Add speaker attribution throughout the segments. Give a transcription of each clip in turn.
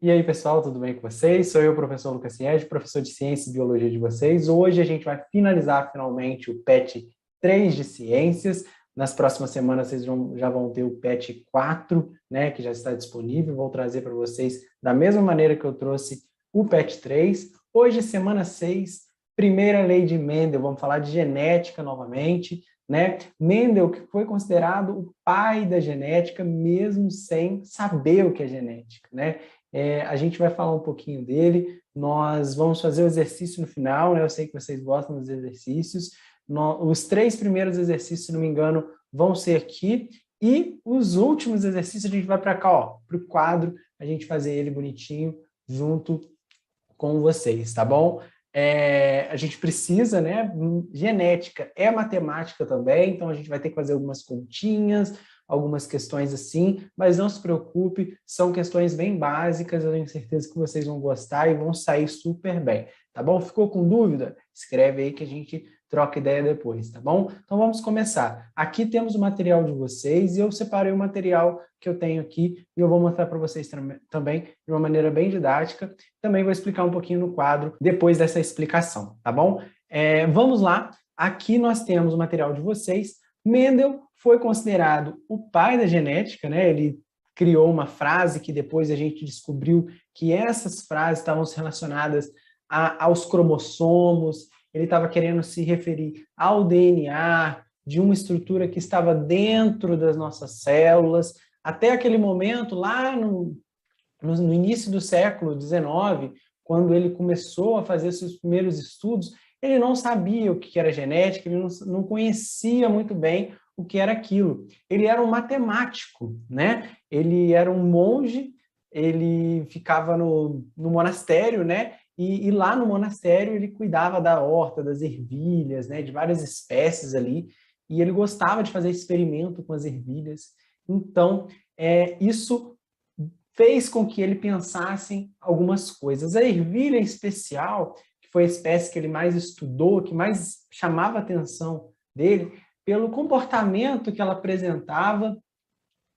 Speaker 1: E aí, pessoal, tudo bem com vocês? Sou eu, o professor Lucas Siege, professor de Ciência e Biologia de vocês. Hoje a gente vai finalizar finalmente o PET 3 de Ciências. Nas próximas semanas vocês já vão ter o PET 4, né, que já está disponível. Vou trazer para vocês da mesma maneira que eu trouxe o PET 3. Hoje, semana 6, primeira lei de Mendel. Vamos falar de genética novamente, né? Mendel, que foi considerado o pai da genética, mesmo sem saber o que é genética, né? A gente vai falar um pouquinho dele, nós vamos fazer o exercício no final, né? Eu sei que vocês gostam dos exercícios. Os 3 primeiros exercícios, se não me engano, vão ser aqui, e os últimos exercícios a gente vai para cá, ó, para o quadro, a gente fazer ele bonitinho junto com vocês, tá bom? A gente precisa, né? Genética é matemática também, então a gente vai ter que fazer algumas continhas, algumas questões assim, mas não se preocupe, são questões bem básicas, eu tenho certeza que vocês vão gostar e vão sair super bem, tá bom? Ficou com dúvida? Escreve aí que a gente troca ideia depois, tá bom? Então vamos começar. Aqui temos o material de vocês e eu separei o material que eu tenho aqui e eu vou mostrar para vocês também de uma maneira bem didática. Também vou explicar um pouquinho no quadro depois dessa explicação, tá bom? Vamos lá. Aqui nós temos o material de vocês. Mendel foi considerado o pai da genética, né? Ele criou uma frase que depois a gente descobriu que essas frases estavam relacionadas aos cromossomos. Ele estava querendo se referir ao DNA, de uma estrutura que estava dentro das nossas células. Até aquele momento, lá no início do século XIX, quando ele começou a fazer seus primeiros estudos, ele não sabia o que era genética, ele não conhecia muito bem o que era aquilo. Ele era um matemático, né? Ele era um monge, ele ficava no monastério, né? E lá no monastério ele cuidava da horta, das ervilhas, né? De várias espécies ali, e ele gostava de fazer experimento com as ervilhas. Então, isso fez com que ele pensasse em algumas coisas. A ervilha em especial, que foi a espécie que ele mais estudou, que mais chamava a atenção dele, pelo comportamento que ela apresentava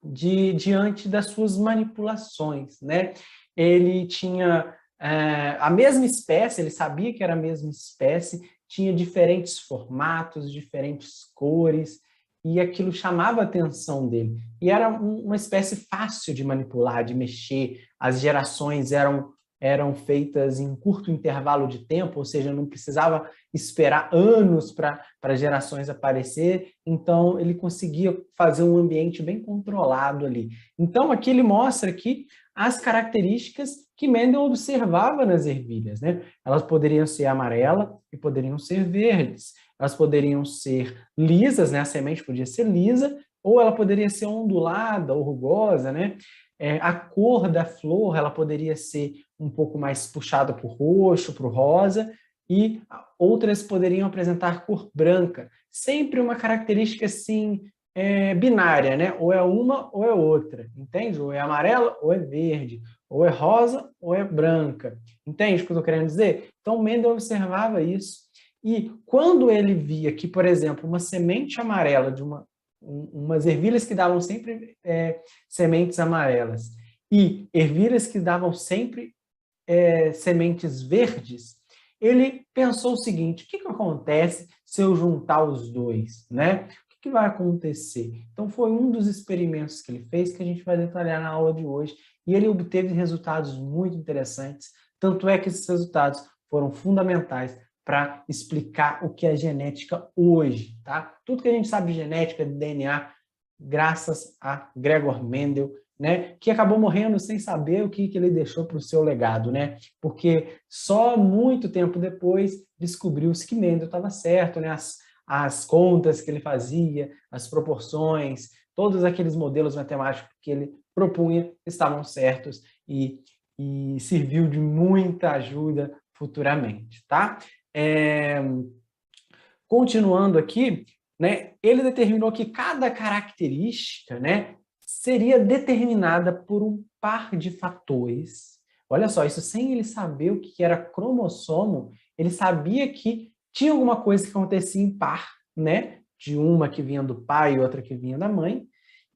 Speaker 1: diante das suas manipulações, né? Ele tinha a mesma espécie, ele sabia que era a mesma espécie, tinha diferentes formatos, diferentes cores, e aquilo chamava a atenção dele. E era uma espécie fácil de manipular, de mexer, as gerações eram feitas em curto intervalo de tempo, ou seja, não precisava esperar anos para gerações aparecer, então ele conseguia fazer um ambiente bem controlado ali. Então aqui ele mostra aqui as características que Mendel observava nas ervilhas, né? Elas poderiam ser amarela e poderiam ser verdes. Elas poderiam ser lisas, né? A semente podia ser lisa, ou ela poderia ser ondulada ou rugosa, né? A cor da flor, ela poderia ser um pouco mais puxada para o roxo, para o rosa, e outras poderiam apresentar cor branca. Sempre uma característica assim, binária, né? Ou é uma ou é outra, entende? Ou é amarela ou é verde, ou é rosa ou é branca. Entende o que eu estou querendo dizer? Então, Mendel observava isso. E quando ele via que, por exemplo, uma semente amarela de umas ervilhas que davam sempre sementes amarelas e ervilhas que davam sempre sementes verdes, ele pensou o seguinte: o que acontece se eu juntar os dois, né? O que vai acontecer? Então foi um dos experimentos que ele fez que a gente vai detalhar na aula de hoje, e ele obteve resultados muito interessantes, tanto é que esses resultados foram fundamentais para explicar o que é genética hoje, tá? Tudo que a gente sabe de genética, de DNA, graças a Gregor Mendel, né, que acabou morrendo sem saber o que ele deixou para o seu legado, né? Porque só muito tempo depois descobriu-se que Mendel estava certo, né? As contas que ele fazia, as proporções, todos aqueles modelos matemáticos que ele propunha estavam certos e serviu de muita ajuda futuramente, tá? Continuando aqui, né, ele determinou que cada característica, né, seria determinada por um par de fatores. Olha só, isso sem ele saber o que era cromossomo, ele sabia que tinha alguma coisa que acontecia em par, né, de uma que vinha do pai e outra que vinha da mãe,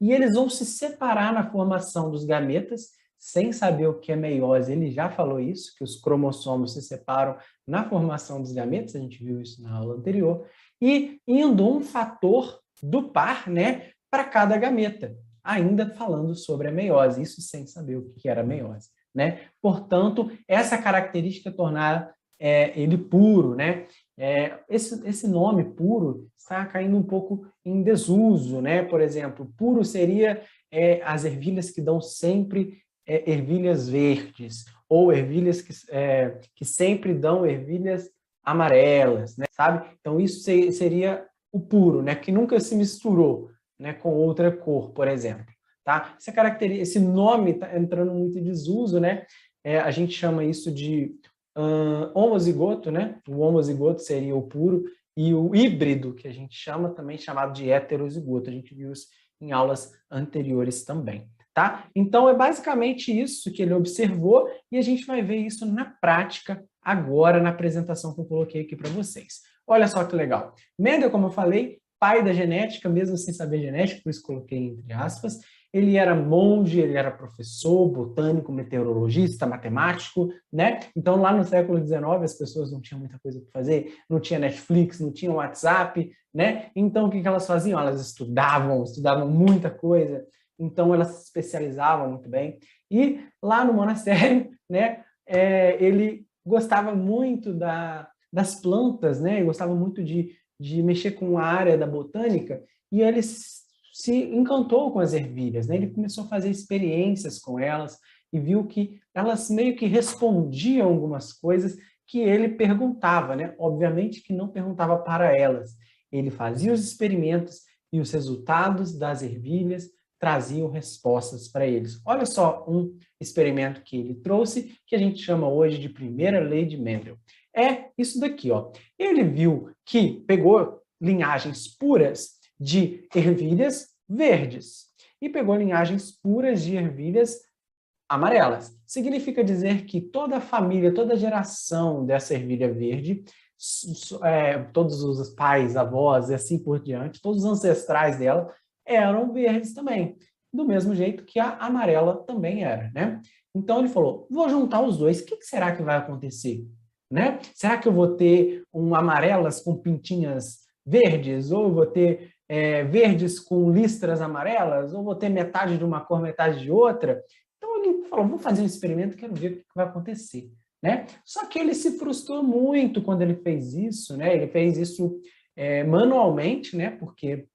Speaker 1: e eles vão se separar na formação dos gametas sem saber o que é meiose, ele já falou isso, que os cromossomos se separam na formação dos gametas, a gente viu isso na aula anterior, e indo um fator do par, né, para cada gameta, ainda falando sobre a meiose, isso sem saber o que era a meiose, né? Portanto, essa característica tornar ele puro, né? Esse nome puro está caindo um pouco em desuso, né? Por exemplo, puro seria as ervilhas que dão sempre ervilhas verdes, ou ervilhas que sempre dão ervilhas amarelas, né? Sabe? Então, isso seria o puro, né? Que nunca se misturou, né, com outra cor, por exemplo. Tá? Esse nome está entrando muito em desuso, né? A gente chama isso de homozigoto, né? O homozigoto seria o puro, e o híbrido, que a gente chama, também chamado de heterozigoto. A gente viu isso em aulas anteriores também. Tá? Então, é basicamente isso que ele observou, e a gente vai ver isso na prática agora, na apresentação que eu coloquei aqui para vocês. Olha só que legal. Mendel, como eu falei, pai da genética, mesmo sem saber genética, por isso coloquei entre aspas. Ele era monge, ele era professor, botânico, meteorologista, matemático, né? Então, lá no século XIX, as pessoas não tinham muita coisa para fazer, não tinha Netflix, não tinha WhatsApp, né? Então, o que elas faziam? Elas estudavam muita coisa, então elas se especializavam muito bem. E lá no monastério, né, ele gostava muito das plantas, né? Ele gostava muito de mexer com a área da botânica, e ele se encantou com as ervilhas, né? Ele começou a fazer experiências com elas e viu que elas meio que respondiam algumas coisas que ele perguntava, né? Obviamente que não perguntava para elas. Ele fazia os experimentos e os resultados das ervilhas traziam respostas para eles. Olha só um experimento que ele trouxe, que a gente chama hoje de primeira lei de Mendel. É isso daqui, ó. Ele viu que pegou linhagens puras de ervilhas verdes e pegou linhagens puras de ervilhas amarelas. Significa dizer que toda a família, toda a geração dessa ervilha verde, todos os pais, avós e assim por diante, todos os ancestrais dela eram verdes também, do mesmo jeito que a amarela também era, né? Então ele falou, vou juntar os dois, o que será que vai acontecer? Né? Será que eu vou ter amarelas com pintinhas verdes, ou vou ter verdes com listras amarelas, ou vou ter metade de uma cor, metade de outra? Então ele falou, vou fazer um experimento, quero ver o que vai acontecer. Né? Só que ele se frustrou muito quando ele fez isso, né? Ele fez isso manualmente, né? Porque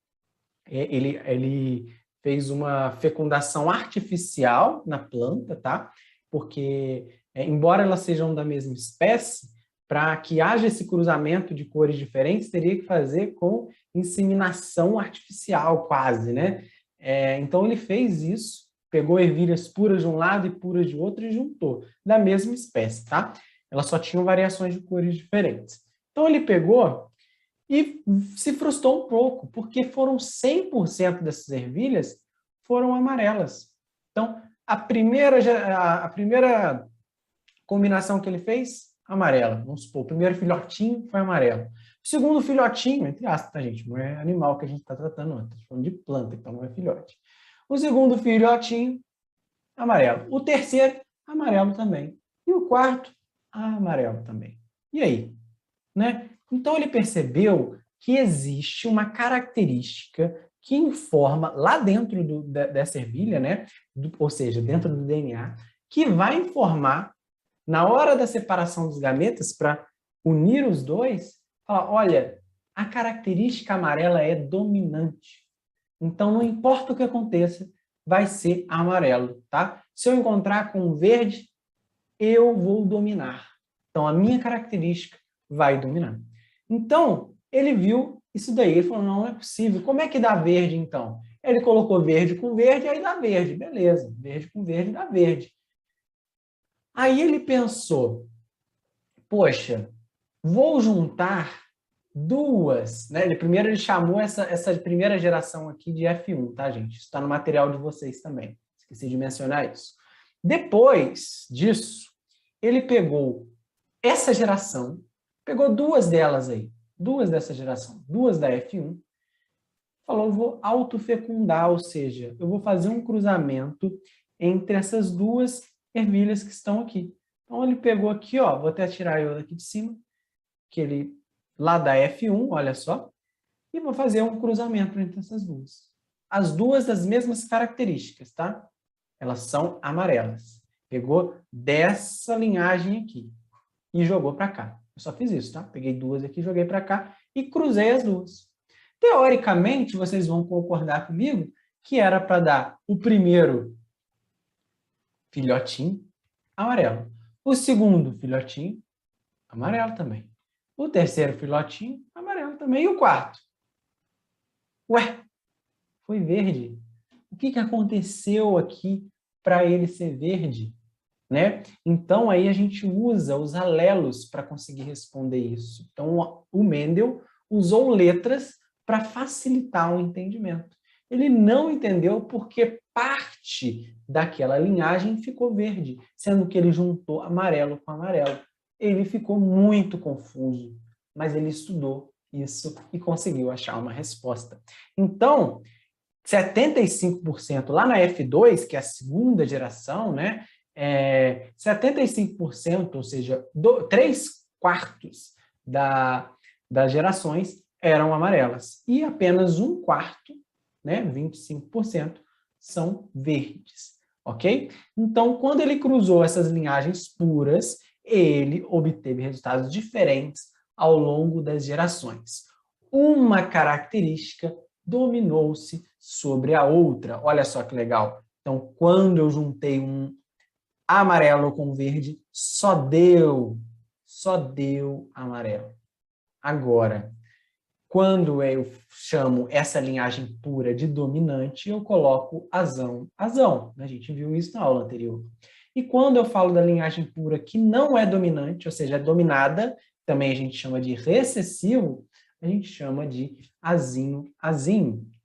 Speaker 1: ele fez uma fecundação artificial na planta, tá? Porque, embora elas sejam da mesma espécie, para que haja esse cruzamento de cores diferentes, teria que fazer com inseminação artificial, quase, né? Então, ele fez isso, pegou ervilhas puras de um lado e puras de outro e juntou, da mesma espécie, tá? Elas só tinham variações de cores diferentes. Então, ele pegou e se frustrou um pouco, porque foram 100% dessas ervilhas foram amarelas. Então, a primeira combinação que ele fez, amarela. Vamos supor, o primeiro filhotinho foi amarelo. O segundo filhotinho, entre aspas, tá, gente? Não é animal que a gente está tratando, não. Estamos falando de planta, então não é filhote. O segundo filhotinho, amarelo. O terceiro, amarelo também. E o quarto, amarelo também. E aí? Né? Então, ele percebeu que existe uma característica que informa lá dentro dessa ervilha, né? Ou seja, dentro do DNA, que vai informar, na hora da separação dos gametas, para unir os dois, falar, olha, a característica amarela é dominante. Então, não importa o que aconteça, vai ser amarelo, tá? Se eu encontrar com verde, eu vou dominar. Então, a minha característica vai dominar. Então, ele viu isso daí, ele falou, não é possível, como é que dá verde, então? Ele colocou verde com verde, aí dá verde, beleza, verde com verde dá verde. Aí ele pensou, poxa, vou juntar duas, né? Primeiro ele chamou essa primeira geração aqui de F1, tá, gente? Isso está no material de vocês também, esqueci de mencionar isso. Depois disso, ele pegou essa geração, pegou duas delas aí, duas dessa geração, duas da F1, falou, vou autofecundar, ou seja, eu vou fazer um cruzamento entre essas duas ervilhas que estão aqui. Então, ele pegou aqui, ó, vou até tirar eu daqui de cima, lá da F1, olha só, e vou fazer um cruzamento entre essas duas. As duas das mesmas características, tá? Elas são amarelas. Pegou dessa linhagem aqui e jogou para cá. Eu só fiz isso, tá? Peguei duas aqui, joguei para cá e cruzei as duas. Teoricamente, vocês vão concordar comigo que era para dar o primeiro filhotinho amarelo, o segundo filhotinho amarelo também, o terceiro filhotinho amarelo também e o quarto. Ué, foi verde. O que aconteceu aqui para ele ser verde? Né? Então, aí a gente usa os alelos para conseguir responder isso. Então, o Mendel usou letras para facilitar o entendimento. Ele não entendeu porque parte daquela linhagem ficou verde, sendo que ele juntou amarelo com amarelo. Ele ficou muito confuso, mas ele estudou isso e conseguiu achar uma resposta. Então, 75% lá na F2, que é a segunda geração, né? 75%, ou seja, 3/4 das gerações eram amarelas. E apenas 1/4, né, 25%, são verdes. Ok? Então, quando ele cruzou essas linhagens puras, ele obteve resultados diferentes ao longo das gerações. Uma característica dominou-se sobre a outra. Olha só que legal. Então, quando eu juntei um amarelo com verde, só deu amarelo. Agora, quando eu chamo essa linhagem pura de dominante, eu coloco azão. A gente viu isso na aula anterior. E quando eu falo da linhagem pura que não é dominante, ou seja, é dominada, também a gente chama de recessivo, a gente chama de azinho.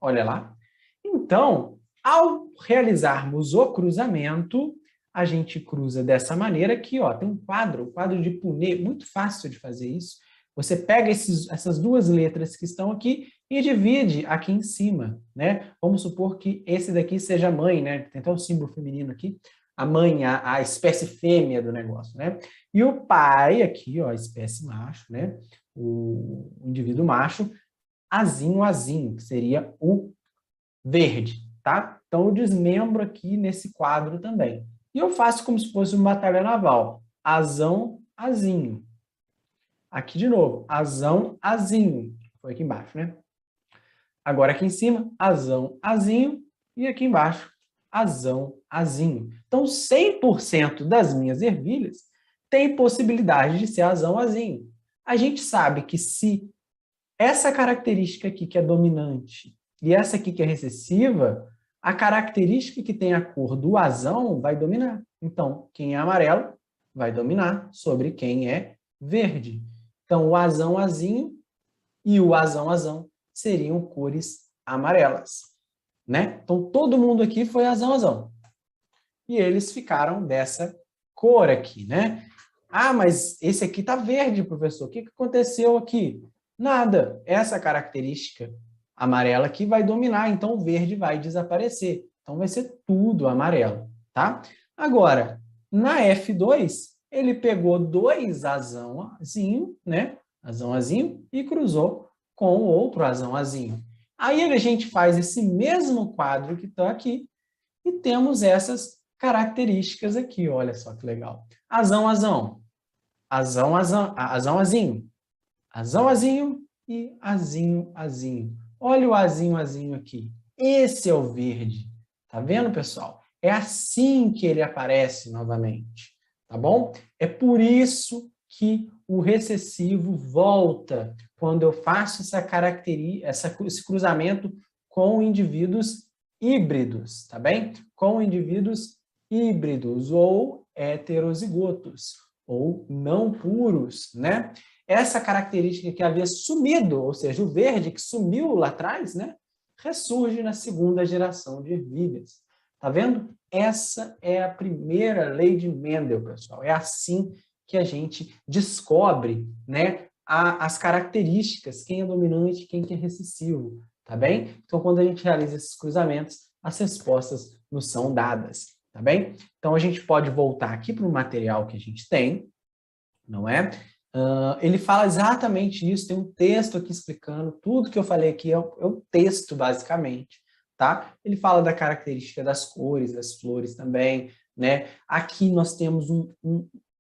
Speaker 1: Olha lá. Então, ao realizarmos o cruzamento, a gente cruza dessa maneira aqui, ó, tem um quadro, o quadro de Punnett, muito fácil de fazer isso. Você pega essas duas letras que estão aqui e divide aqui em cima, né? Vamos supor que esse daqui seja a mãe, né? Tem até um símbolo feminino aqui, a mãe, a espécie fêmea do negócio, né? E o pai aqui, ó, a espécie macho, né? O indivíduo macho, azinho, que seria o verde, tá? Então eu desmembro aqui nesse quadro também. E eu faço como se fosse uma batalha naval. Azão, azinho. Aqui de novo, azão, azinho. Foi aqui embaixo, né? Agora aqui em cima, azão, azinho. E aqui embaixo, azão, azinho. Então, 100% das minhas ervilhas tem possibilidade de ser azão, azinho. A gente sabe que se essa característica aqui que é dominante e essa aqui que é recessiva, a característica que tem a cor do azão vai dominar. Então, quem é amarelo vai dominar sobre quem é verde. Então, o azão, azinho e o azão seriam cores amarelas, né? Então, todo mundo aqui foi azão. E eles ficaram dessa cor aqui, né? Ah, mas esse aqui tá verde, professor. O que aconteceu aqui? Nada. Essa característica amarela aqui vai dominar, então o verde vai desaparecer. Então, vai ser tudo amarelo, tá? Agora, na F2, ele pegou dois azãozinho, né? Azãozinho, e cruzou com o outro azãozinho. Aí a gente faz esse mesmo quadro que está aqui e temos essas características aqui. Olha só que legal. Azão, azinho e azinho. Olha o azinho aqui. Esse é o verde. Tá vendo, pessoal? É assim que ele aparece novamente. Tá bom? É por isso que o recessivo volta quando eu faço esse cruzamento com indivíduos híbridos, tá bem? Com indivíduos híbridos ou heterozigotos ou não puros, né? Essa característica que havia sumido, ou seja, o verde que sumiu lá atrás, né? Ressurge na segunda geração de ervilhas. Tá vendo? Essa é a primeira lei de Mendel, pessoal. É assim que a gente descobre, né, as características, quem é dominante e quem é recessivo, tá bem? Então, quando a gente realiza esses cruzamentos, as respostas nos são dadas. tá bem? Então, a gente pode voltar aqui para o material que a gente tem, não é? Ele fala exatamente isso, tem um texto aqui explicando, tudo que eu falei aqui é o texto, basicamente, tá? Ele fala da característica das cores, das flores também, né? Aqui nós temos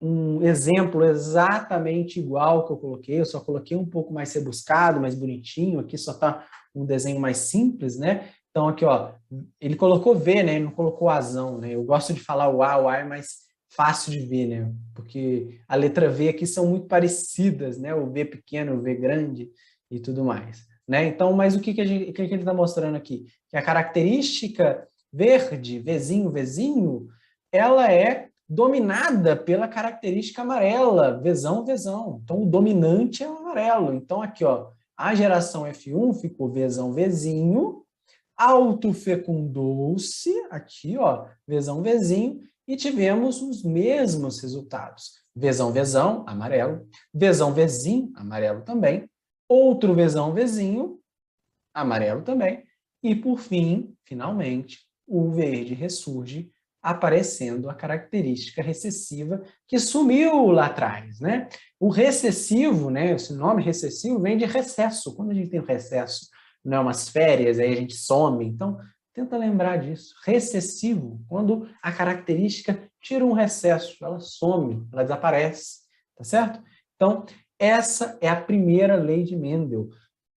Speaker 1: um exemplo exatamente igual que eu coloquei, eu só coloquei um pouco mais rebuscado, mais bonitinho, aqui só tá um desenho mais simples, né? Então aqui, ó, ele colocou V, né? Ele não colocou azão, né? Eu gosto de falar o A é mais fácil de ver, né? Porque a letra V aqui são muito parecidas, né? O V pequeno, o V grande e tudo mais, né? Então, mas o que ele está mostrando aqui? Que a característica verde, Vzinho, ela é dominada pela característica amarela, Vzão. Então, o dominante é o amarelo. Então, aqui, ó, a geração F1 ficou Vzinho, autofecundou-se, aqui, ó, Vzinho, e tivemos os mesmos resultados. Vzão, amarelo. Vzinho, amarelo também. Outro Vzinho, amarelo também. E, por fim, finalmente, o verde ressurge, aparecendo a característica recessiva que sumiu lá atrás, né? O recessivo, né? Esse nome recessivo vem de recesso. Quando a gente tem um recesso, não é umas férias, aí a gente some. Então, tenta lembrar disso. Recessivo, quando a característica tira um recesso, ela some, ela desaparece, tá certo? Então, essa é a primeira lei de Mendel.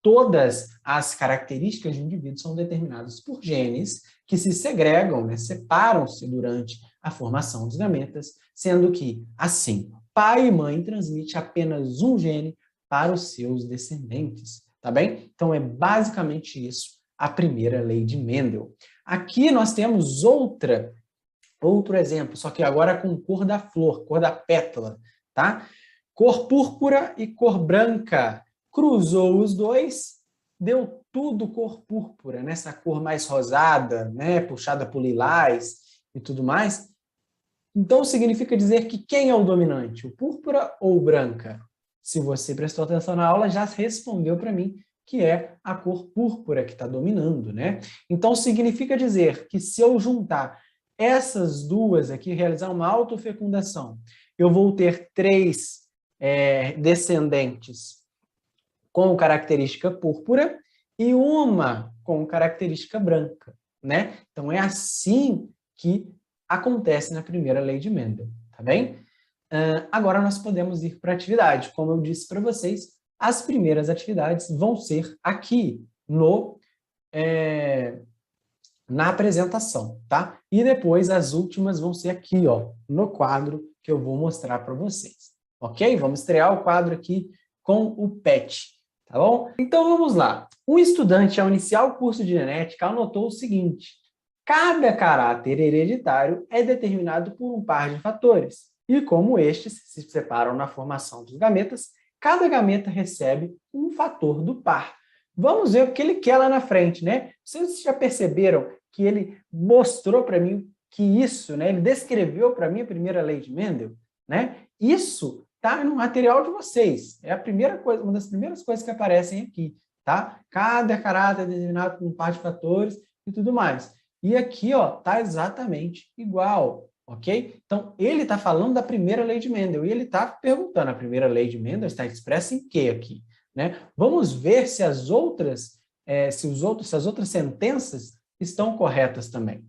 Speaker 1: Todas as características de um indivíduo são determinadas por genes que se segregam, né, separam-se durante a formação dos gametas, sendo que, assim, pai e mãe transmitem apenas um gene para os seus descendentes, tá bem? Então, é basicamente isso a primeira lei de Mendel. Aqui nós temos outro exemplo, só que agora com cor da flor, cor da pétala, tá? Cor púrpura e cor branca. Cruzou os dois, deu tudo cor púrpura, nessa cor mais rosada, né, puxada por lilás e tudo mais. Então, significa dizer que quem é o dominante, o púrpura ou o branca? Se você prestou atenção na aula, já respondeu para mim que é a cor púrpura que está dominando, né? Então, significa dizer que se eu juntar essas duas aqui, realizar uma autofecundação, eu vou ter 3 descendentes com característica púrpura e uma com característica branca, né? Então, é assim que acontece na primeira lei de Mendel, tá bem? Agora nós podemos ir para a atividade. Como eu disse para vocês, as primeiras atividades vão ser aqui na apresentação, tá? E depois as últimas vão ser aqui, ó, no quadro que eu vou mostrar para vocês, ok? Vamos estrear o quadro aqui com o PET, tá bom? Então vamos lá. Um estudante, ao iniciar o curso de genética, anotou o seguinte: cada caráter hereditário é determinado por um par de fatores, e como estes se separam na formação dos gametas, cada gameta recebe um fator do par. Vamos ver o que ele quer lá na frente, né? Vocês já perceberam que ele mostrou para mim que isso, né? Ele descreveu para mim a primeira lei de Mendel, né? Isso está no material de vocês. É a primeira coisa, uma das primeiras coisas que aparecem aqui, tá? Cada caráter é determinado por um par de fatores e tudo mais. E aqui, ó, tá exatamente igual, ok? Então, ele está falando da primeira lei de Mendel e ele está perguntando: a primeira lei de Mendel está expressa em quê aqui? Né? Vamos ver se as outras sentenças estão corretas também.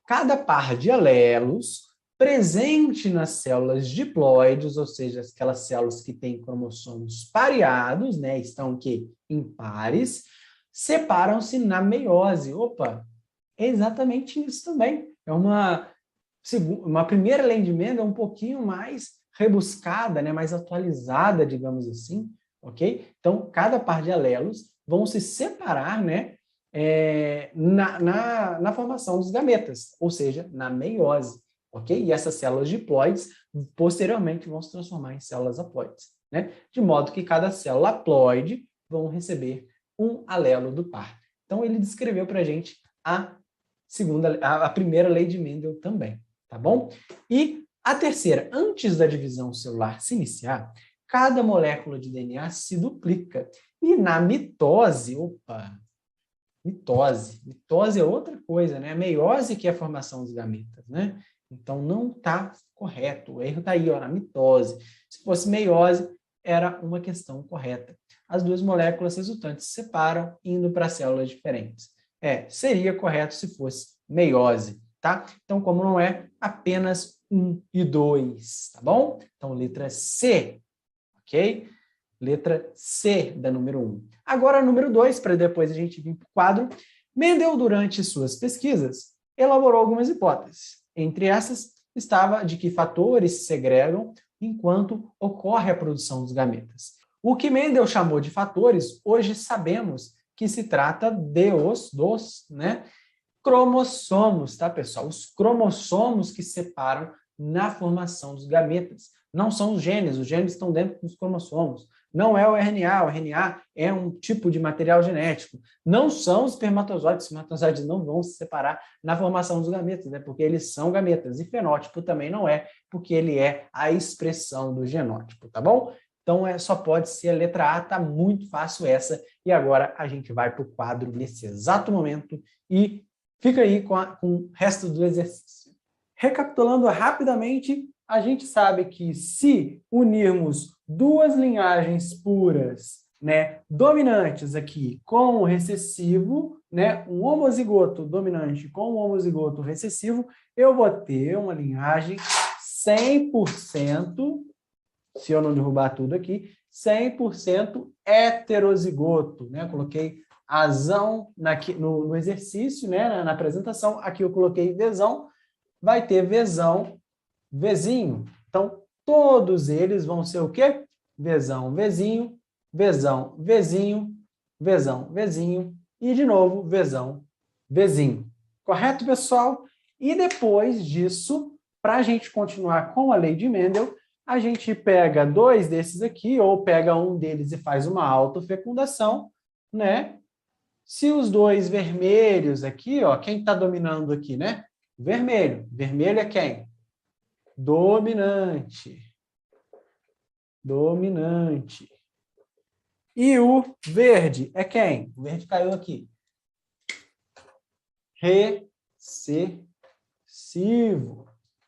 Speaker 1: Cada par de alelos presente nas células diploides, ou seja, aquelas células que têm cromossomos pareados, né, estão aqui em pares, separam-se na meiose. Opa, é exatamente isso também. É uma primeira lei de Mendel um pouquinho mais rebuscada, né, mais atualizada, digamos assim, ok? Então, cada par de alelos vão se separar, né, na formação dos gametas, ou seja, na meiose, ok? E essas células diploides, posteriormente, vão se transformar em células haploides, né? De modo que cada célula haploide vão receber um alelo do par. Então, ele descreveu para a gente a primeira lei de Mendel também, tá bom? E a terceira: antes da divisão celular se iniciar, cada molécula de DNA se duplica. E na mitose, mitose é outra coisa, né? A meiose que é a formação dos gametas, né? Então, não está correto. O erro está aí, ó, na mitose. Se fosse meiose, era uma questão correta. As duas moléculas resultantes se separam, indo para células diferentes. Seria correto se fosse meiose, tá? Então, como não é, apenas 1 e 2, tá bom? Então, letra C, ok? Letra C da número 1. Agora, número 2, para depois a gente vir para o quadro. Mendel, durante suas pesquisas, elaborou algumas hipóteses. Entre essas, estava de que fatores se segregam enquanto ocorre a produção dos gametas. O que Mendel chamou de fatores, hoje sabemos que se trata dos cromossomos, tá, pessoal? Os cromossomos que separam na formação dos gametas. Não são os genes estão dentro dos cromossomos. Não é o RNA é um tipo de material genético. Não são os espermatozoides não vão se separar na formação dos gametas, né? Porque eles são gametas. E fenótipo também não é, porque ele é a expressão do genótipo, tá bom? Então, só pode ser a letra A, tá muito fácil essa. E agora a gente vai para o quadro nesse exato momento e fica aí com o resto do exercício. Recapitulando rapidamente, a gente sabe que se unirmos duas linhagens puras, né, dominantes aqui com o recessivo, né, um homozigoto dominante com um homozigoto recessivo, eu vou ter uma linhagem 100%, se eu não derrubar tudo aqui, 100% heterozigoto, né? Coloquei azão no exercício, né, na apresentação, aqui eu coloquei Vzão, vai ter Vzão, Vzinho. Então, todos eles vão ser o quê? Vzão, Vzinho, Vzão, Vzinho, Vzão, Vzinho e, de novo, Vzão, Vzinho. Correto, pessoal? E depois disso, para a gente continuar com a lei de Mendel, a gente pega dois desses aqui, ou pega um deles e faz uma autofecundação, né? Se os dois vermelhos aqui, ó, quem está dominando aqui, né? Vermelho. Vermelho é quem? Dominante. Dominante. E o verde é quem? O verde caiu aqui. Recessivo.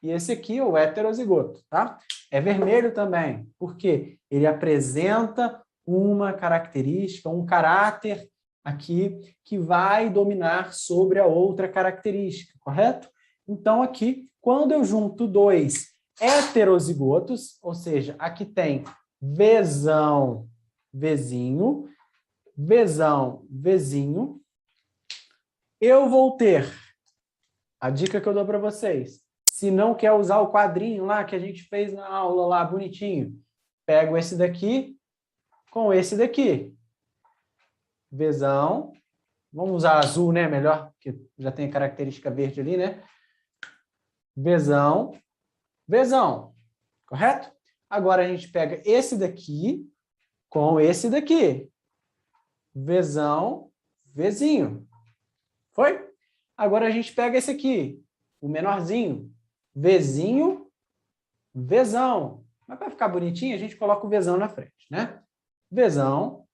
Speaker 1: E esse aqui é o heterozigoto, tá? É vermelho também, porque ele apresenta uma característica, um caráter aqui que vai dominar sobre a outra característica, correto? Então, aqui, quando eu junto dois heterozigotos, ou seja, aqui tem Vzão, Vzinho, Vzão, Vzinho, eu vou ter a dica que eu dou para vocês. Se não quer usar o quadrinho lá que a gente fez na aula lá, bonitinho, pego esse daqui com esse daqui. Vzão. Vamos usar azul, né? Melhor, porque já tem a característica verde ali, né? Vzão. Vzão. Correto? Agora a gente pega esse daqui com esse daqui. Vzão, Vzinho. Foi? Agora a gente pega esse aqui, o menorzinho. Vzinho, Vzão. Mas para ficar bonitinho, a gente coloca o Vzão na frente, né? Vzão,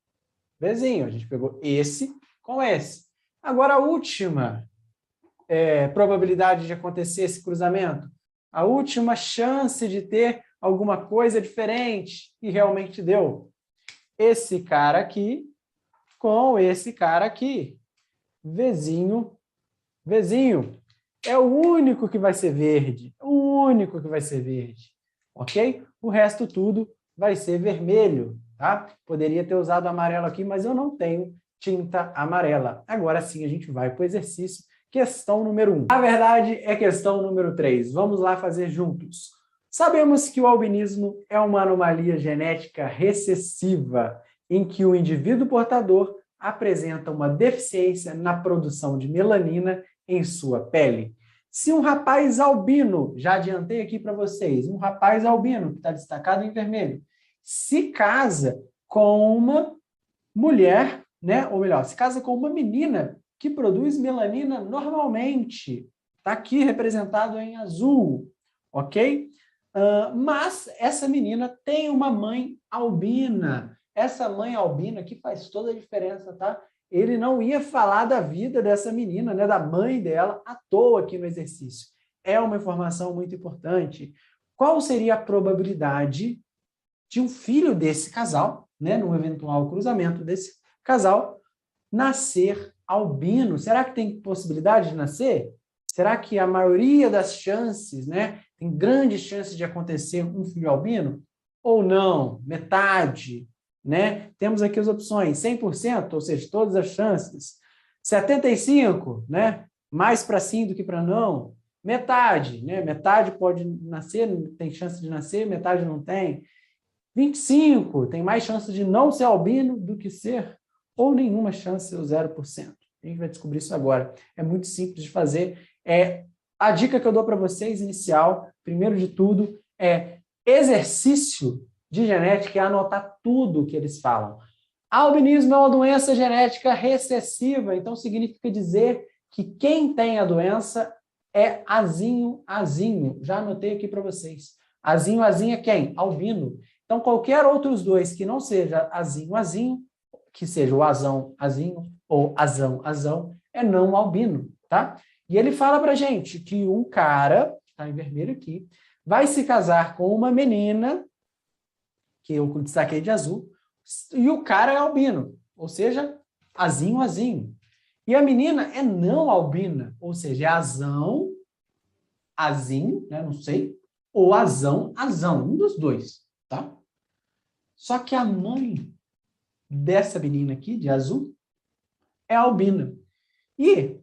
Speaker 1: Vzinho. A gente pegou esse com esse. Agora, a última probabilidade de acontecer esse cruzamento, a última chance de ter alguma coisa diferente, e realmente deu. Esse cara aqui com esse cara aqui. Vzinho, Vzinho. É o único que vai ser verde. O único que vai ser verde. Ok? O resto tudo vai ser vermelho, tá? Poderia ter usado amarelo aqui, mas eu não tenho tinta amarela. Agora sim, a gente vai para o exercício. Questão número 1. A verdade é questão número 3. Vamos lá fazer juntos. Sabemos que o albinismo é uma anomalia genética recessiva, em que o indivíduo portador apresenta uma deficiência na produção de melanina em sua pele. Se um rapaz albino, já adiantei aqui para vocês, um rapaz albino, que está destacado em vermelho, se casa com uma mulher, né? Ou melhor, se casa com uma menina que produz melanina normalmente, está aqui representado em azul, ok? Mas essa menina tem uma mãe albina. Essa mãe albina que faz toda a diferença, tá? Ele não ia falar da vida dessa menina, né, da mãe dela, à toa aqui no exercício. é uma informação muito importante. Qual seria a probabilidade de um filho desse casal, né, num eventual cruzamento desse casal, nascer albino? Será que tem possibilidade de nascer? Será que a maioria das chances, né, tem grandes chances de acontecer um filho albino? Ou não? Metade, né? Temos aqui as opções: 100%, ou seja, todas as chances. 75%, né? Mais para sim do que para não. Metade, né? Metade pode nascer, tem chance de nascer, metade não tem. 25%, tem mais chance de não ser albino do que ser, ou nenhuma chance, ou 0%. A gente vai descobrir isso agora. É muito simples de fazer. A dica que eu dou para vocês, inicial, primeiro de tudo, é exercício de genética e anotar tudo que eles falam. Albinismo é uma doença genética recessiva, então significa dizer que quem tem a doença é azinho. Já anotei aqui para vocês. Azinho é quem? Albino. Então, qualquer outros dois que não seja azinho, que seja o azinho ou azão, é não albino, tá? E ele fala pra gente que um cara, tá em vermelho aqui, vai se casar com uma menina, que eu destaquei de azul, e o cara é albino, ou seja, azinho. E a menina é não albina, ou seja, é azinho, né, não sei, ou azão, um dos dois, tá? Só que a mãe dessa menina aqui, de azul, é albina. E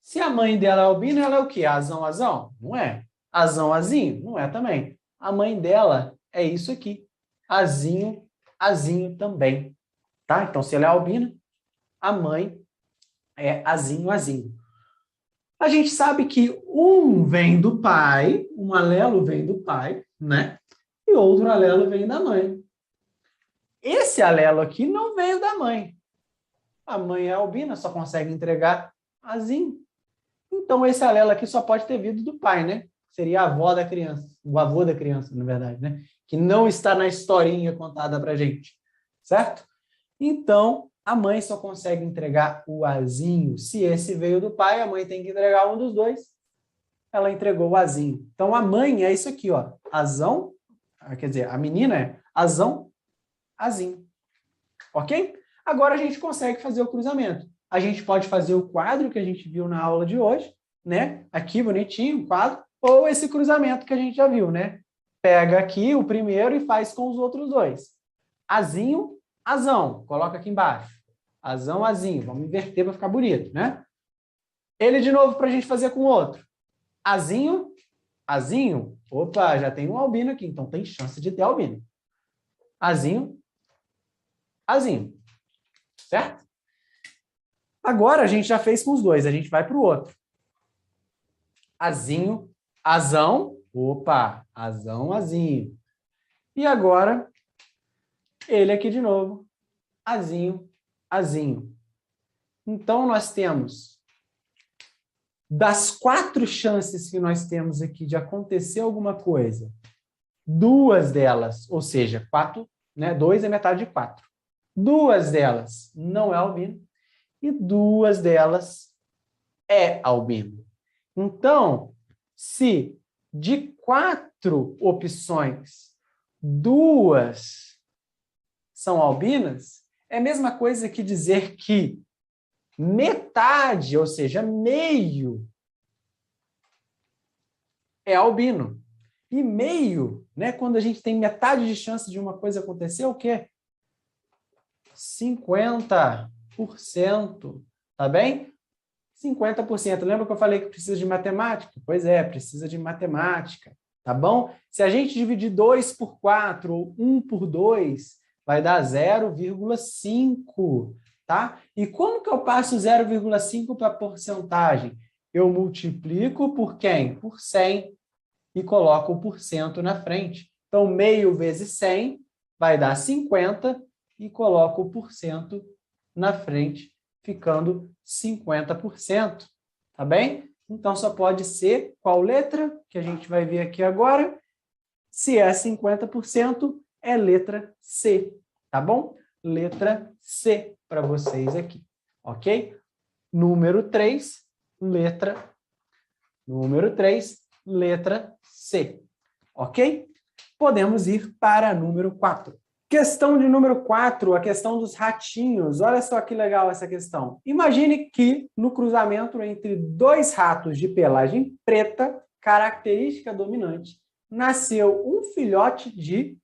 Speaker 1: se a mãe dela é albina, ela é o quê? Azão? Não é. Azinho? Não é também. A mãe dela é isso aqui. Azinho também. Tá? Então, se ela é albina, a mãe é azinho. A gente sabe que um vem do pai, um alelo vem do pai, né? E outro alelo vem da mãe. Esse alelo aqui não veio da mãe. A mãe é albina, só consegue entregar azinho. Então, esse alelo aqui só pode ter vindo do pai, né? Seria a avó da criança, o avô da criança, na verdade, né? Que não está na historinha contada pra gente, certo? Então, a mãe só consegue entregar o azinho. Se esse veio do pai, a mãe tem que entregar um dos dois. Ela entregou o azinho. Então, a mãe é isso aqui, ó. Azão, quer dizer, a menina é azinho. Ok? Agora a gente consegue fazer o cruzamento. A gente pode fazer o quadro que a gente viu na aula de hoje, né? Aqui, bonitinho, o quadro, ou esse cruzamento que a gente já viu, né? Pega aqui o primeiro e faz com os outros dois. Azinho, azão. Coloca aqui embaixo. Azinho. Vamos inverter para ficar bonito, né? Ele de novo para a gente fazer com o outro. Azinho. Opa, já tem um albino aqui, então tem chance de ter albino. Azinho. Certo? Agora a gente já fez com os dois, a gente vai para o outro. Azão. Opa, azinho. E agora, ele aqui de novo. Azinho. Então, nós temos, das 4 chances que nós temos aqui de acontecer alguma coisa, 2 delas, ou seja, 4, né? 2 é metade de 4. 2 delas não é albino e 2 delas é albino. Então, se de 4 opções, 2 são albinas, é a mesma coisa que dizer que metade, ou seja, meio, é albino. E meio, né, quando a gente tem metade de chance de uma coisa acontecer, é o quê? 50%, tá bem? 50%. Lembra que eu falei que precisa de matemática? Pois é, precisa de matemática, tá bom? Se a gente dividir 2 por 4 ou 1 por 2, vai dar 0,5, tá? E como que eu passo 0,5 para a porcentagem? Eu multiplico por quem? Por 100 e coloco o porcento na frente. Então, meio vezes 100 vai dar 50 e coloco o porcento na frente, ficando 50%, tá bem? Então, só pode ser qual letra, que a gente vai ver aqui agora. Se é 50%, é letra C, tá bom? Letra C para vocês aqui, ok? Número 3, letra Número 3, letra C. Ok? Podemos ir para número 4. Questão de número 4, a questão dos ratinhos. Olha só que legal essa questão. Imagine que no cruzamento entre dois ratos de pelagem preta, característica dominante, nasceu um filhote de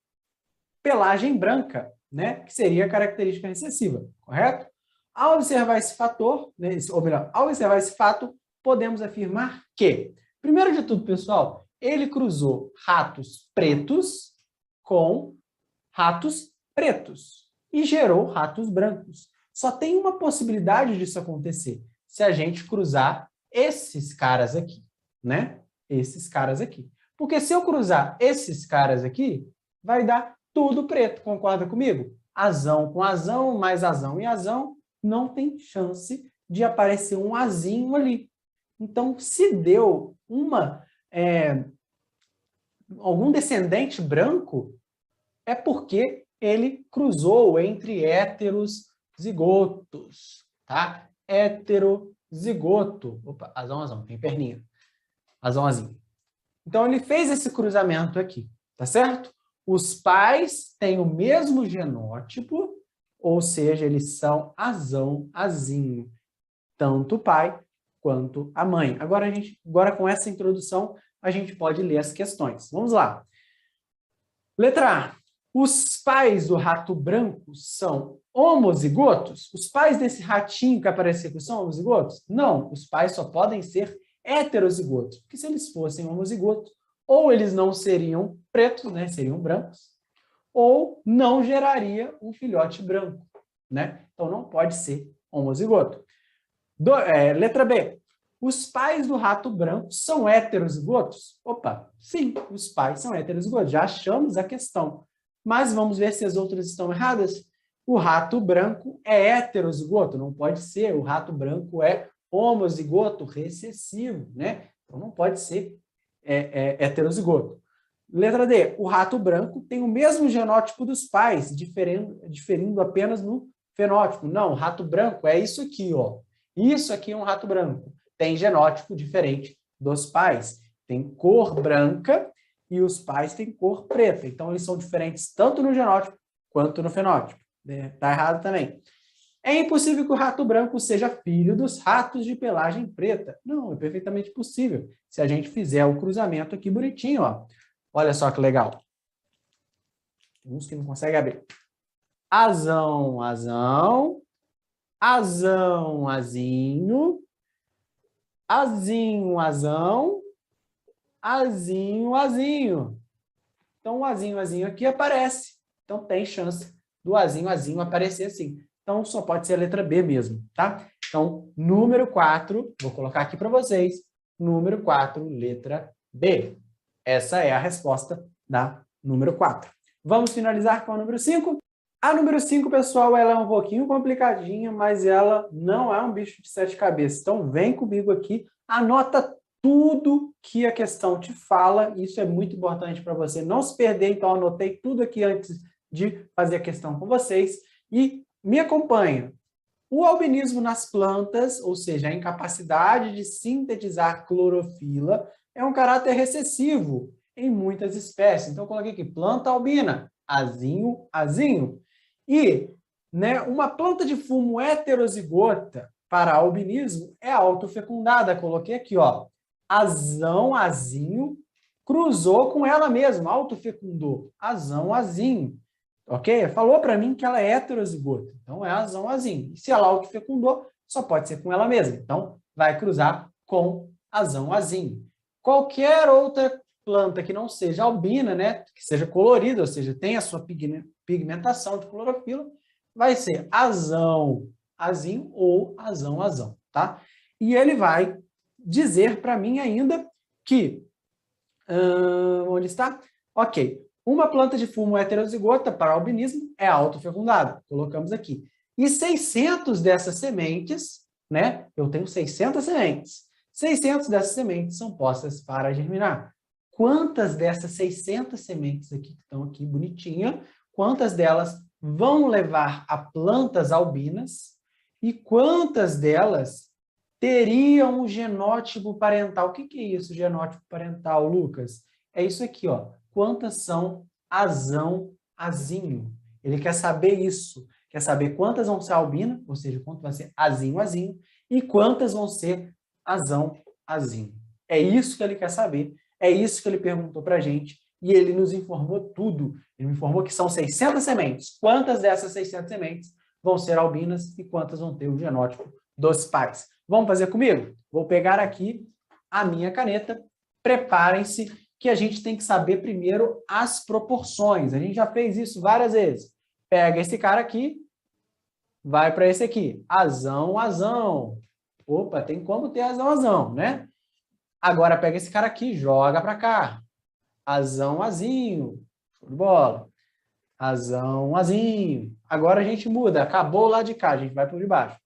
Speaker 1: pelagem branca, né? Que seria a característica recessiva, correto? Ao observar esse fator, né, ou melhor, ao observar esse fato, podemos afirmar que, primeiro de tudo, pessoal, ele cruzou ratos pretos com ratos pretos e gerou ratos brancos. Só tem uma possibilidade disso acontecer, se a gente cruzar esses caras aqui, né? Esses caras aqui. Porque se eu cruzar esses caras aqui, vai dar tudo preto, concorda comigo? Azão com azão, mais azão e azão, não tem chance de aparecer um azinho ali. Então, se deu algum descendente branco, é porque ele cruzou entre héteros zigotos, tá? Heterozigoto. Opa, azão, tem perninha. Azão. Então, ele fez esse cruzamento aqui, tá certo? Os pais têm o mesmo genótipo, ou seja, eles são azinho, tanto o pai quanto a mãe. Agora com essa introdução, a gente pode ler as questões. Vamos lá. Letra A. Os pais do rato branco são homozigotos? Os pais desse ratinho que apareceu aqui são homozigotos? Não, os pais só podem ser heterozigotos, porque se eles fossem homozigotos, ou eles não seriam pretos, né, seriam brancos, ou não geraria um filhote branco, né? Então não pode ser homozigoto. Letra B. Os pais do rato branco são heterozigotos? Opa, sim, os pais são heterozigotos. Já achamos a questão. Mas vamos ver se as outras estão erradas. O rato branco é heterozigoto? Não pode ser. O rato branco é homozigoto recessivo, né? Então não pode ser heterozigoto. Letra D. O rato branco tem o mesmo genótipo dos pais, diferindo apenas no fenótipo. Não, o rato branco é isso aqui, ó. Isso aqui é um rato branco. Tem genótipo diferente dos pais. Tem cor branca e os pais têm cor preta. Então, eles são diferentes tanto no genótipo quanto no fenótipo. Está errado também. É impossível que o rato branco seja filho dos ratos de pelagem preta. Não, é perfeitamente possível. Se a gente fizer o cruzamento aqui bonitinho, ó. Olha só que legal. Uns que não conseguem abrir. Azão, azinho. Azinho, azão. Azinho. Então, o azinho aqui aparece. Então, tem chance do azinho aparecer assim. Então, só pode ser a letra B mesmo, tá? Então, número 4, vou colocar aqui para vocês. Número 4, letra B. Essa é a resposta da número 4. Vamos finalizar com a número 5? A número 5, pessoal, ela é um pouquinho complicadinha, mas ela não é um bicho de 7 cabeças. Então, vem comigo aqui, anota tudo que a questão te fala. Isso é muito importante para você não se perder. Então, anotei tudo aqui antes de fazer a questão com vocês. E me acompanha. O albinismo nas plantas, ou seja, a incapacidade de sintetizar clorofila, é um caráter recessivo em muitas espécies. Então, eu coloquei aqui, planta albina, azinho. E, né, uma planta de fumo heterozigota para albinismo é autofecundada. Coloquei aqui, ó, azinho, cruzou com ela mesma, autofecundou, azinho. Ok? Falou para mim que ela é heterozigota. Então, é azinho. E se ela autofecundou, só pode ser com ela mesma. Então, vai cruzar com azinho. Qualquer outra planta que não seja albina, né, que seja colorida, ou seja, tenha a sua pigmentação de clorofila, vai ser azinho ou azão, tá? E ele vai dizer para mim ainda que... onde está? Ok. Uma planta de fumo heterozigota para albinismo é autofecundada. Colocamos aqui. E 600 dessas sementes, né? Eu tenho 600 sementes. 600 dessas sementes são postas para germinar. Quantas dessas 600 sementes aqui que estão aqui bonitinha, quantas delas vão levar a plantas albinas e quantas delas teria um genótipo parental. O que é isso, genótipo parental, Lucas? É isso aqui, ó. Quantas são azão, azinho? Ele quer saber isso. Quer saber quantas vão ser albina, ou seja, quanto vai ser azinho, azinho, e quantas vão ser azão, azinho. É isso que ele quer saber. É isso que ele perguntou para a gente. E ele nos informou tudo. Ele me informou que são 600 sementes. Quantas dessas 600 sementes vão ser albinas e quantas vão ter o genótipo dos pais? Vamos fazer comigo? Vou pegar aqui a minha caneta. Preparem-se que a gente tem que saber primeiro as proporções. A gente já fez isso várias vezes. Pega esse cara aqui, vai para esse aqui. Azão, azão. Opa, tem como ter azão, azão, né? Agora pega esse cara aqui, joga para cá. Azão, azinho. Show de bola. Azão, azinho. Agora a gente muda. Acabou lá de cá, a gente vai para o de baixo.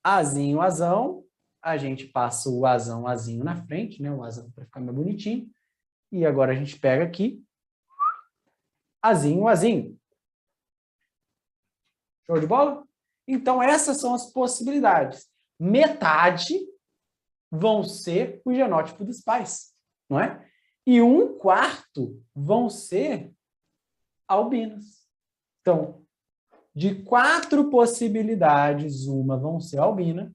Speaker 1: Azinho, azão. A gente passa o azão, azinho na frente, né? O azão para ficar mais bonitinho. E agora a gente pega aqui. Azinho, azinho. Show de bola? Então, essas são as possibilidades. Metade vão ser o genótipo dos pais, não é? E 1/4 vão ser albinas. Então, de 4 possibilidades, uma vão ser albina.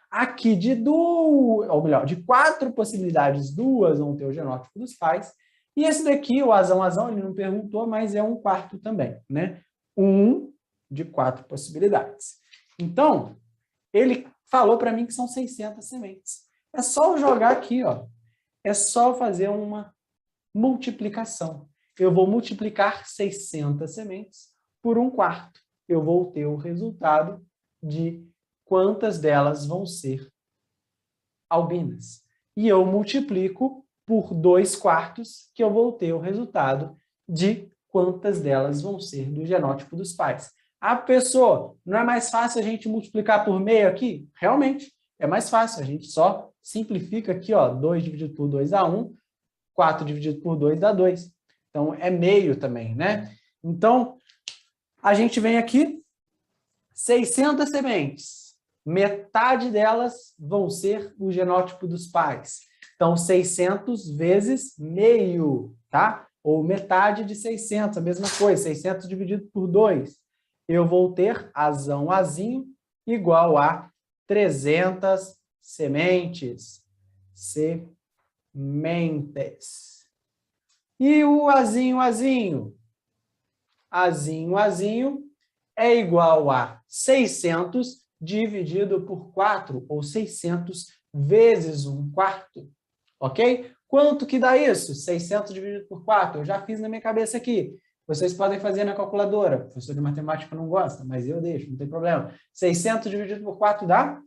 Speaker 1: Aqui de 2, ou melhor, de 4 possibilidades, 2 vão ter o genótipo dos pais. E esse daqui, o azão, azão, ele não perguntou, mas é 1/4 também, né? 1 de 4 possibilidades. Então, ele falou para mim que são 600 sementes. É só eu jogar aqui, ó. É só fazer uma multiplicação. Eu vou multiplicar 600 sementes por 1/4. Eu vou ter o resultado de quantas delas vão ser albinas. E eu multiplico por 2/4, que eu vou ter o resultado de quantas delas vão ser do genótipo dos pais. Ah, pessoa, não é mais fácil a gente multiplicar por meio aqui? Realmente, é mais fácil. A gente só simplifica aqui, ó, 2 dividido por 2 dá 1, 4 dividido por 2 dá 2. Então, é meio também, né? Então, a gente vem aqui, 600 sementes. Metade delas vão ser o genótipo dos pais. Então, 600 vezes meio, tá? Ou metade de 600, a mesma coisa. 600 dividido por 2. Eu vou ter azão, azinho, igual a 300 sementes. Sementes. E o azinho, azinho? Azinho, azinho é igual a 600 dividido por 4, ou 600 vezes 1/4. Ok? Quanto que dá isso? 600 dividido por 4. Eu já fiz na minha cabeça aqui. Vocês podem fazer na calculadora. O professor de matemática não gosta, mas eu deixo, não tem problema. 600 dividido por 4 dá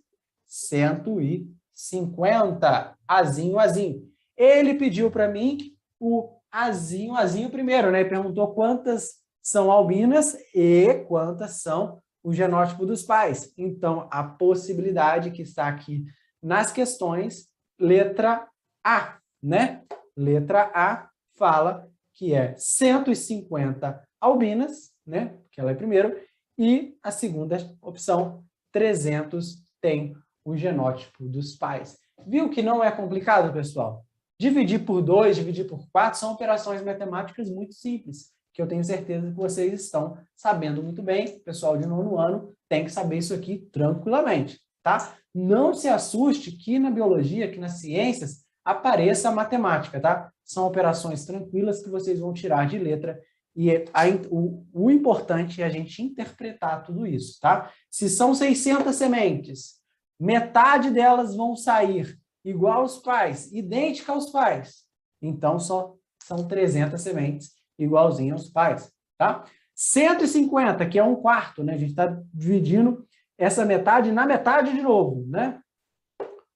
Speaker 1: 150. Azinho, azinho. Ele pediu para mim o azinho, azinho primeiro, né? Ele perguntou quantas são albinas e quantas são o genótipo dos pais. Então, a possibilidade que está aqui nas questões, letra A, né? Letra A fala que é 150 albinas, né? Que ela é primeiro, e a segunda opção, 300, tem o genótipo dos pais. Viu que não é complicado, pessoal? Dividir por 2, dividir por 4 são operações matemáticas muito simples, que eu tenho certeza que vocês estão sabendo muito bem. O pessoal de 9º ano tem que saber isso aqui tranquilamente, tá? Não se assuste que na biologia, que nas ciências, apareça a matemática, tá? São operações tranquilas que vocês vão tirar de letra e o importante é a gente interpretar tudo isso, tá? Se são 600 sementes, metade delas vão sair igual aos pais, idêntica aos pais. Então, só são 300 sementes igualzinho aos pais, tá? 150, que é 1/4, né? A gente está dividindo essa metade na metade de novo, né?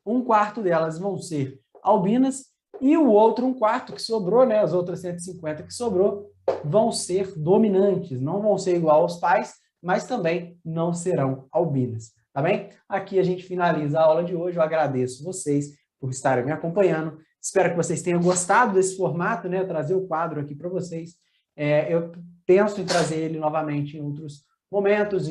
Speaker 1: 1/4 delas vão ser albinas e o outro 1/4 que sobrou, né? As outras 150 que sobrou vão ser dominantes, não vão ser igual aos pais, mas também não serão albinas, tá bem? Aqui a gente finaliza a aula de hoje. Eu agradeço vocês por estarem me acompanhando. Espero que vocês tenham gostado desse formato, né? Eu trazer o quadro aqui para vocês. Eu penso em trazer ele novamente em outros momentos,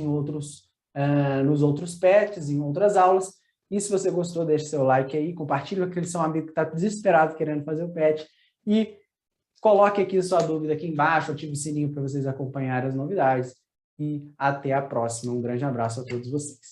Speaker 1: nos outros PETs, em outras aulas. E se você gostou, deixe seu like aí, compartilhe com aquele seu amigo que está desesperado querendo fazer o PET e coloque aqui sua dúvida aqui embaixo, ative o sininho para vocês acompanharem as novidades e até a próxima. Um grande abraço a todos vocês.